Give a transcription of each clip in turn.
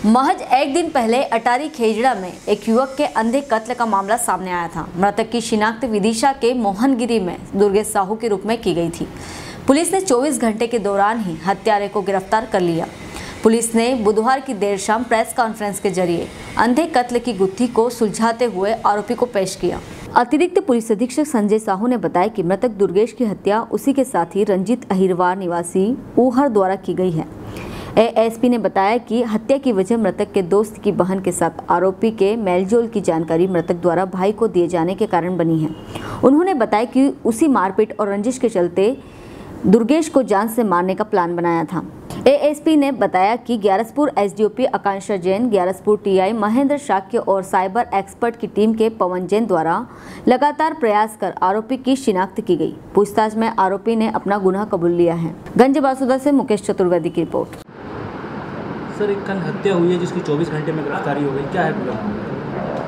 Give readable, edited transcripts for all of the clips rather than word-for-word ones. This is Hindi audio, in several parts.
महज एक दिन पहले अटारी खेजड़ा में एक युवक के अंधे कत्ल का मामला सामने आया था। मृतक की शिनाख्त विदिशा के मोहनगिरी में दुर्गेश साहू के रूप में की गई थी। पुलिस ने 24 घंटे के दौरान ही हत्यारे को गिरफ्तार कर लिया। पुलिस ने बुधवार की देर शाम प्रेस कॉन्फ्रेंस के जरिए अंधे कत्ल की गुत्थी को सुलझाते हुए आरोपी को पेश किया। अतिरिक्त पुलिस अधीक्षक संजय साहू ने बताया कि मृतक दुर्गेश की हत्या उसी के साथी रंजीत अहिरवार निवासी ऊहर द्वारा की गई है। एएसपी ने बताया कि हत्या की वजह मृतक के दोस्त की बहन के साथ आरोपी के मेलजोल की जानकारी मृतक द्वारा भाई को दिए जाने के कारण बनी है। उन्होंने बताया कि उसी मारपीट और रंजिश के चलते दुर्गेश को जान से मारने का प्लान बनाया था। एएसपी ने बताया कि ग्यारसपुर एसडीओपी आकांक्षा जैन, ग्यारसपुर टीआई महेंद्र शाक्य और साइबर एक्सपर्ट की टीम के पवन जैन द्वारा लगातार प्रयास कर आरोपी की शिनाख्त की गई। पूछताछ में आरोपी ने अपना गुनाह कबूल लिया है। गंज बासुदा से मुकेश चतुर्वेदी की रिपोर्ट। सर, एक कल हत्या हुई है जिसकी 24 घंटे में गिरफ्तारी हो गई, क्या है पूरा?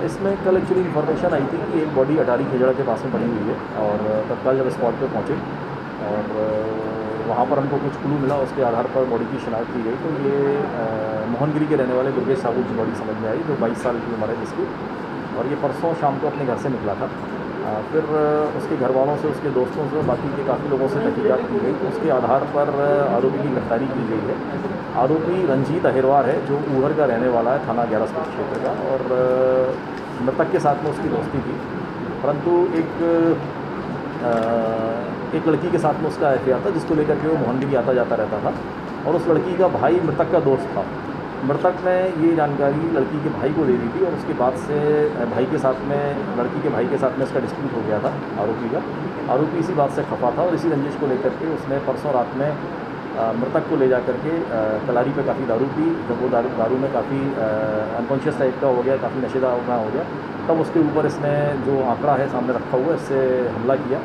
इसमें कल एक्चुअली इन्फॉर्मेशन आई थी कि एक बॉडी अटारी खेजड़ा के पास में पड़ी हुई है और तत्काल जब स्पॉट पे पहुंचे और वहाँ पर हमको कुछ क्लू मिला, उसके आधार पर बॉडी की शिनाख्त की गई। तो ये मोहनगिरी के रहने वाले दुर्गेश साहू की बॉडी समझ में आई, जो 22 साल की उम्र है जिसकी, और ये परसों शाम को अपने घर से निकला था। फिर उसके घर वालों से, उसके दोस्तों से, बाकी के काफ़ी लोगों से तहकीकात की गई। तो उसके आधार पर आरोपी की गिरफ्तारी की गई है। आरोपी रंजीत अहिरवार है, जो ऊहर का रहने वाला है, थाना ग्यारसपुर क्षेत्र का, और मृतक के साथ में उसकी दोस्ती थी। परंतु एक लड़की के साथ में उसका अफेयर था, जिसको लेकर के वो मोहनगिरी आता जाता रहता था, और उस लड़की का भाई मृतक का दोस्त था। मृतक ने ये जानकारी लड़की के भाई को दे दी थी और उसके बाद से भाई के साथ में, लड़की के भाई के साथ में इसका डिस्प्यूट हो गया था आरोपी का। आरोपी इसी बात से खफा था और इसी रंजिश को लेकर के उसने परसों रात में मृतक को ले जा करके कलारी पे काफ़ी दारू पी। जब वो दारू में काफ़ी अनकॉन्शियस टाइप का हो गया, काफ़ी नशेदार हो गया, तब उसके ऊपर इसने जो आंकड़ा है सामने रखा हुआ है, इससे हमला किया।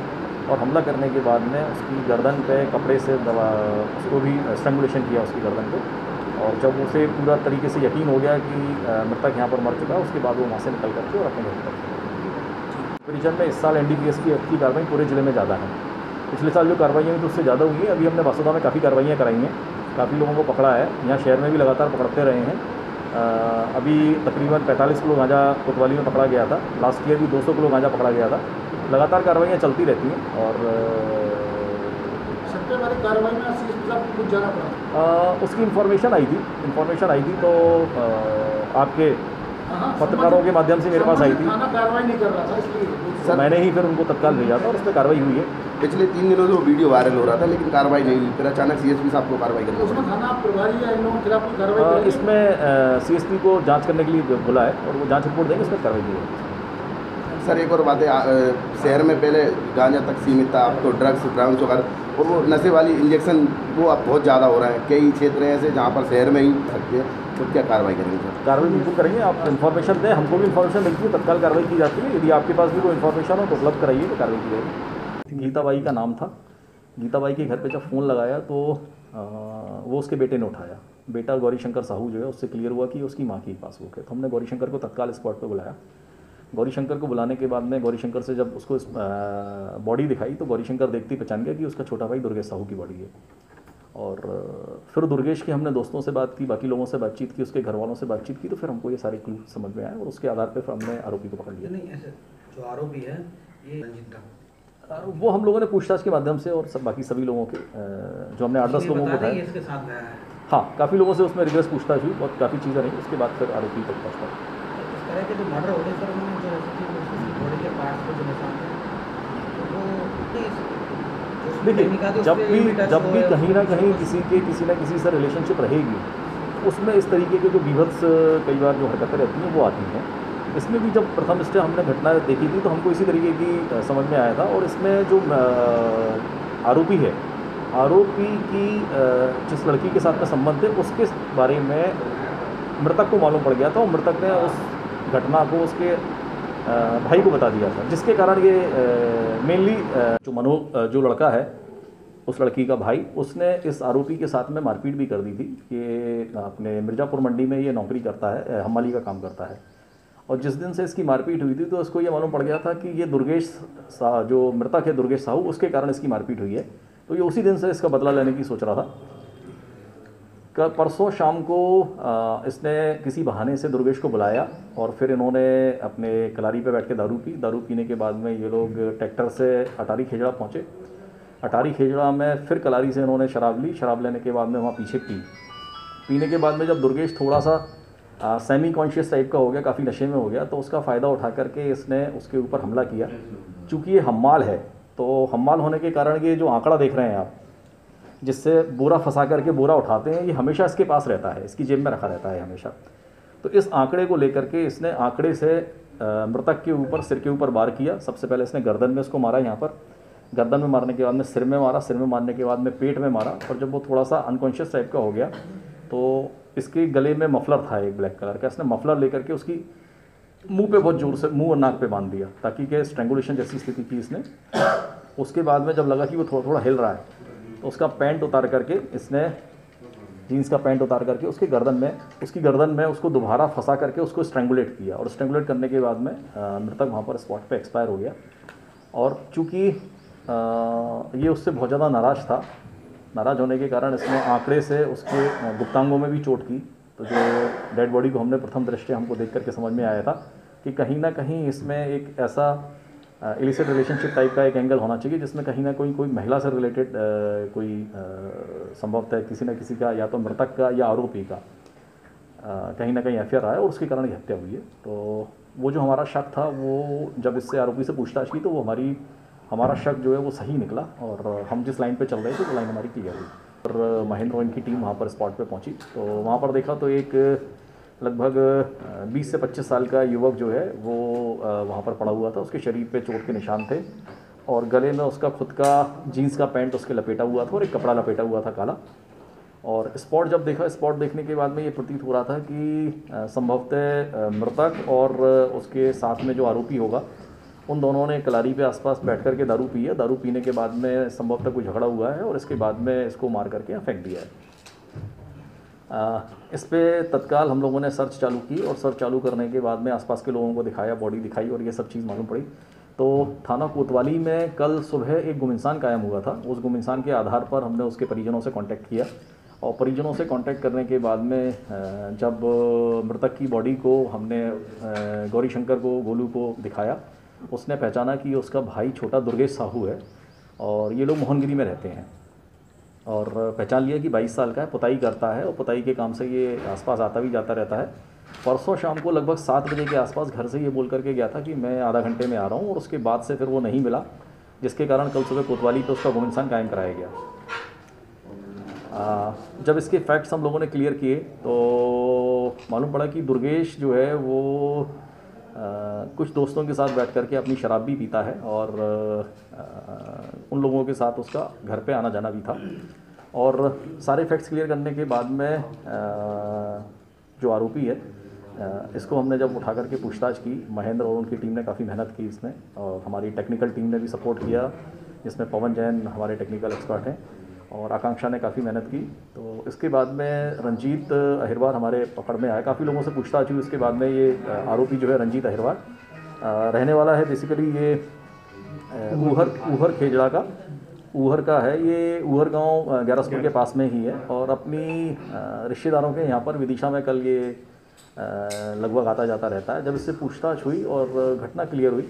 और हमला करने के बाद में उसकी गर्दन पे कपड़े से उसको भी स्ट्रैंगुलेशन किया उसकी गर्दन को। और जब उसे पूरा तरीके से यकीन हो गया कि मृतक यहाँ पर मर चुका है, उसके बाद वो वहाँ से निकल करके और अपने घर पर परिजन में इस साल एनडीपीएस की कार्रवाई पूरे ज़िले में ज़्यादा है। पिछले साल जो कार्रवाई हुई तो उससे ज़्यादा हुई है। अभी हमने बासुदा में काफ़ी कार्रवाइयाँ कराई हैं, काफ़ी लोगों को पकड़ा है। यहाँ शहर में भी लगातार पकड़ते रहे हैं। अभी तकरीबन 45 किलो गांजा कोतवाली में पकड़ा गया था। लास्ट ईयर भी 200 किलो गांजा पकड़ा गया था। लगातार कार्रवाइयाँ चलती रहती हैं। और कार्रवाई में कुछ जाना पड़ा, उसकी इन्फॉर्मेशन आई थी तो आपके पत्रकारों के माध्यम से मेरे पास आई थी। कार्रवाई नहीं कर रहा था, इसलिए मैंने ही फिर उनको तत्काल भेजा था और उस पर कार्रवाई हुई है। पिछले 3 दिनों से वो वीडियो वायरल हो रहा था, लेकिन कार्रवाई नहीं हुई। फिर अचानक सीएसपी साहब को कार्रवाई करनी उसमें थाना प्रभारी या इन लोगों के खिलाफ कार्रवाई इसमें सीएसपी को जांच करने के लिए बुला है और वो जांच रिपोर्ट देंगे, उसमें कार्रवाई की जाएगी। सर, एक और बात है, शहर में पहले गांजा तक सीमित था, अब तो ड्रग्स, ब्राउन्स वगैरह और वो नशे वाली इंजेक्शन वो अब बहुत ज़्यादा हो रहा है। कई क्षेत्र हैं ऐसे जहाँ पर शहर में ही सकते हैं, तो क्या कार्रवाई करेंगे सर? कार्रवाई बिल्कुल करेंगे। आप इन्फॉर्मेशन दें, हमको भी इन्फॉर्मेशन मिलती है, तत्काल कार्रवाई की जाती है। यदि आपके पास भी कोई इन्फॉर्मेशन हो तो उपलब्ध कराइए, तो कार्रवाई की जाएगी। गीताबाई का नाम था। गीताबाई के घर पे जब फ़ोन लगाया तो वो उसके बेटे ने उठाया। बेटा गौरीशंकर साहू जो है, उससे क्लियर हुआ कि उसकी माँ की पासबुक है। तो हमने गौरीशंकर को तत्काल स्पॉट पर बुलाया। गौरीशंकर को बुलाने के बाद में गौरीशंकर से जब उसको बॉडी दिखाई तो गौरीशंकर देखते ही पहचान गया कि उसका छोटा भाई दुर्गेश साहू की बॉडी है। और फिर दुर्गेश के हमने दोस्तों से बात की, बाकी लोगों से बातचीत की, उसके घर वालों से बातचीत की, तो फिर हमको ये सारे क्लू समझ में आए और उसके आधार पर फिर हमने आरोपी को पकड़ लिया। नहीं, ऐसे जो आरोपी है ये रंजीत वो हम लोगों ने पूछताछ के माध्यम से और बाकी सभी लोगों के जो हमने 8-10 लोगों को बताया, इसके साथ गया है। हाँ, काफ़ी लोगों से उसमें रिग्रेस पूछताछ हुई और काफ़ी चीज़ें रही। उसके बाद फिर आरोपी तक पहुँचता है। इस तरह के जो मर्डर हो गए सर, उन्होंने जो बॉडी के पार्ट्स को जो निशान थे, देखिए, जब भी कहीं ना कहीं किसी ना किसी से रिलेशनशिप रहेगी, उसमें इस तरीके के जो बीभत्स कई बार जो हरकतें रहती हैं वो आती हैं। इसमें भी जब प्रथम स्टेप हमने घटना देखी थी तो हमको इसी तरीके की समझ में आया था। और इसमें जो आरोपी है, आरोपी की जिस लड़की के साथ में संबंध है, उसके बारे में मृतक को मालूम पड़ गया था और मृतक ने उस घटना को उसके भाई को बता दिया था, जिसके कारण ये मेनली जो लड़का है, उस लड़की का भाई, उसने इस आरोपी के साथ में मारपीट भी कर दी थी। ये अपने मिर्ज़ापुर मंडी में ये नौकरी करता है, हमाली का काम करता है। और जिस दिन से इसकी मारपीट हुई थी तो उसको ये मालूम पड़ गया था कि ये दुर्गेश जो मृतक है दुर्गेश साहू, उसके कारण इसकी मारपीट हुई है। तो ये उसी दिन से इसका बदला लेने की सोच रहा था। परसों शाम को इसने किसी बहाने से दुर्गेश को बुलाया और फिर इन्होंने अपने कलारी पे बैठ के दारू पी। दारू पीने के बाद में ये लोग ट्रैक्टर से अटारी खेजड़ा पहुँचे। अटारी खेजड़ा में फिर कलारी से इन्होंने शराब ली। शराब लेने के बाद में वहाँ पीछे पीने के बाद में जब दुर्गेश थोड़ा सा सेमी कॉन्शियस टाइप का हो गया, काफ़ी नशे में हो गया, तो उसका फ़ायदा उठा करके इसने उसके ऊपर हमला किया। चूँकि ये हम्माल है, तो हम्माल होने के कारण ये जो आंकड़ा देख रहे हैं आप, जिससे बोरा फंसा करके बोरा उठाते हैं, ये हमेशा इसके पास रहता है, इसकी जेब में रखा रहता है हमेशा। तो इस आंकड़े को लेकर के इसने आंकड़े से मृतक के ऊपर, सिर के ऊपर वार किया। सबसे पहले इसने गर्दन में उसको मारा, यहाँ पर गर्दन में मारने के बाद में सिर में मारा, सिर में मारने के बाद में पेट में मारा। और जब वो थोड़ा सा अनकॉन्शियस टाइप का हो गया तो इसके गले में मफलर था एक ब्लैक कलर का। इसने मफलर लेकर के उसकी मुंह पे बहुत ज़ोर से, मुंह और नाक पे बांध दिया, ताकि कि स्ट्रैंगुलेशन जैसी स्थिति की इसने। उसके बाद में जब लगा कि वो थोड़ा थोड़ा हिल रहा है तो उसका पैंट उतार करके इसने, जीन्स का पैंट उतार करके उसकी गर्दन में उसको दोबारा फंसा करके उसको स्ट्रैंगुलेट किया। और स्ट्रैंगुलेट करने के बाद में मृतक वहाँ पर स्पॉट पे एक्सपायर हो गया। और चूँकि ये उससे बहुत ज़्यादा नाराज़ होने के कारण इसने आंकड़े से उसके गुप्तांगों में भी चोट की। तो जो डेड बॉडी को हमने प्रथम दृष्टया हमको देख करके समझ में आया था कि कहीं ना कहीं इसमें एक ऐसा इलिसिट रिलेशनशिप टाइप का एक एंगल होना चाहिए, जिसमें कहीं ना कोई महिला से रिलेटेड कोई संभवतः किसी न किसी का, या तो मृतक का या आरोपी का कहीं ना कहीं अफेयर रहा है और उसके कारण ये हत्या हुई है। तो वो जो हमारा शक था, वो जब इससे आरोपी से पूछताछ की तो वो हमारा शक जो है वो सही निकला और हम जिस लाइन पे चल रहे थे वो लाइन हमारी क्लियर हुई। और महेंद्र और इनकी टीम वहाँ पर स्पॉट पे पहुँची तो वहाँ पर देखा तो एक लगभग 20 से 25 साल का युवक जो है वो वहाँ पर पड़ा हुआ था। उसके शरीर पे चोट के निशान थे और गले में उसका खुद का जीन्स का पैंट उसके लपेटा हुआ था और एक कपड़ा लपेटा हुआ था काला। और स्पॉट जब देखा, स्पॉट देखने के बाद में ये प्रतीत हो रहा था कि संभवतः मृतक और उसके साथ में जो आरोपी होगा, उन दोनों ने कलारी पे आसपास बैठ कर के दारू पी है। दारू पीने के बाद में संभवतः कोई झगड़ा हुआ है और इसके बाद में इसको मार करके फेंक दिया है। इस पे तत्काल हम लोगों ने सर्च चालू की और सर्च चालू करने के बाद में आसपास के लोगों को दिखाया, बॉडी दिखाई और ये सब चीज़ मालूम पड़ी। तो थाना कोतवाली में कल सुबह एक गुम-इंसान कायम हुआ था। उस गुम-इंसान के आधार पर हमने उसके परिजनों से कांटेक्ट किया और परिजनों से कांटेक्ट करने के बाद में जब मृतक की बॉडी को हमने गौरी शंकर को, गोलू को दिखाया, उसने पहचाना कि उसका भाई छोटा दुर्गेश साहू है और ये लोग मोहनगिरी में रहते हैं। और पहचान लिया कि 22 साल का है, पुताई करता है और पुताई के काम से ये आसपास आता भी जाता रहता है। परसों शाम को लगभग 7 बजे के आसपास घर से ये बोल करके गया था कि मैं आधा घंटे में आ रहा हूँ और उसके बाद से फिर वो नहीं मिला, जिसके कारण कल सुबह कोतवाली पे उसका गुम-इंसान कायम कराया गया। जब इसके फैक्ट्स हम लोगों ने क्लियर किए तो मालूम पड़ा कि दुर्गेश जो है वो कुछ दोस्तों के साथ बैठ करके अपनी शराब भी पीता है और उन लोगों के साथ उसका घर पे आना जाना भी था। और सारे फैक्ट्स क्लियर करने के बाद में जो आरोपी है, इसको हमने जब उठा करके पूछताछ की, महेंद्र और उनकी टीम ने काफ़ी मेहनत की इसमें और हमारी टेक्निकल टीम ने भी सपोर्ट किया, जिसमें पवन जैन हमारे टेक्निकल एक्सपर्ट हैं और आकांक्षा ने काफ़ी मेहनत की। तो इसके बाद में रंजीत अहिरवार हमारे पकड़ में आया। काफ़ी लोगों से पूछताछ हुई। इसके बाद में ये आरोपी जो है रंजीत अहिरवार रहने वाला है, बेसिकली ये ऊहर खेजड़ा का, ऊहर का है। ये ऊहर गांव ग्यारसपुर के पास में ही है और अपनी रिश्तेदारों के यहाँ पर विदिशा में कल ये लगभग आता जाता रहता है। जब इससे पूछताछ हुई और घटना क्लियर हुई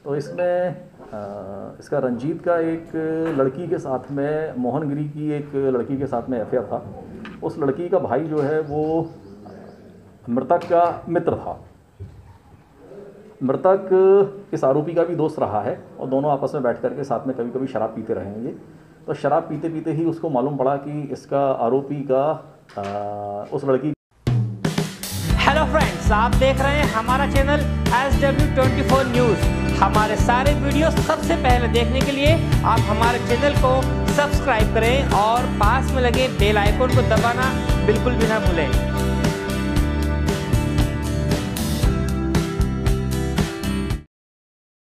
तो इसमें इसका रंजीत का एक लड़की के साथ में, मोहनगिरी की एक लड़की के साथ में अफेयर था। उस लड़की का भाई जो है वो मृतक का मित्र था। मृतक इस आरोपी का भी दोस्त रहा है और दोनों आपस में बैठ करके साथ में कभी कभी शराब पीते रहेंगे। तो शराब पीते पीते ही उसको मालूम पड़ा कि इसका आरोपी का उस लड़की। हेलो फ्रेंड्स, आप देख रहे हैं हमारा चैनल SW24 न्यूज़। हमारे सारे वीडियो सबसे पहले देखने के लिए आप हमारे चैनल को सब्सक्राइब करें और पास में लगे बेल आइकन को दबाना बिल्कुल भी ना भूलें।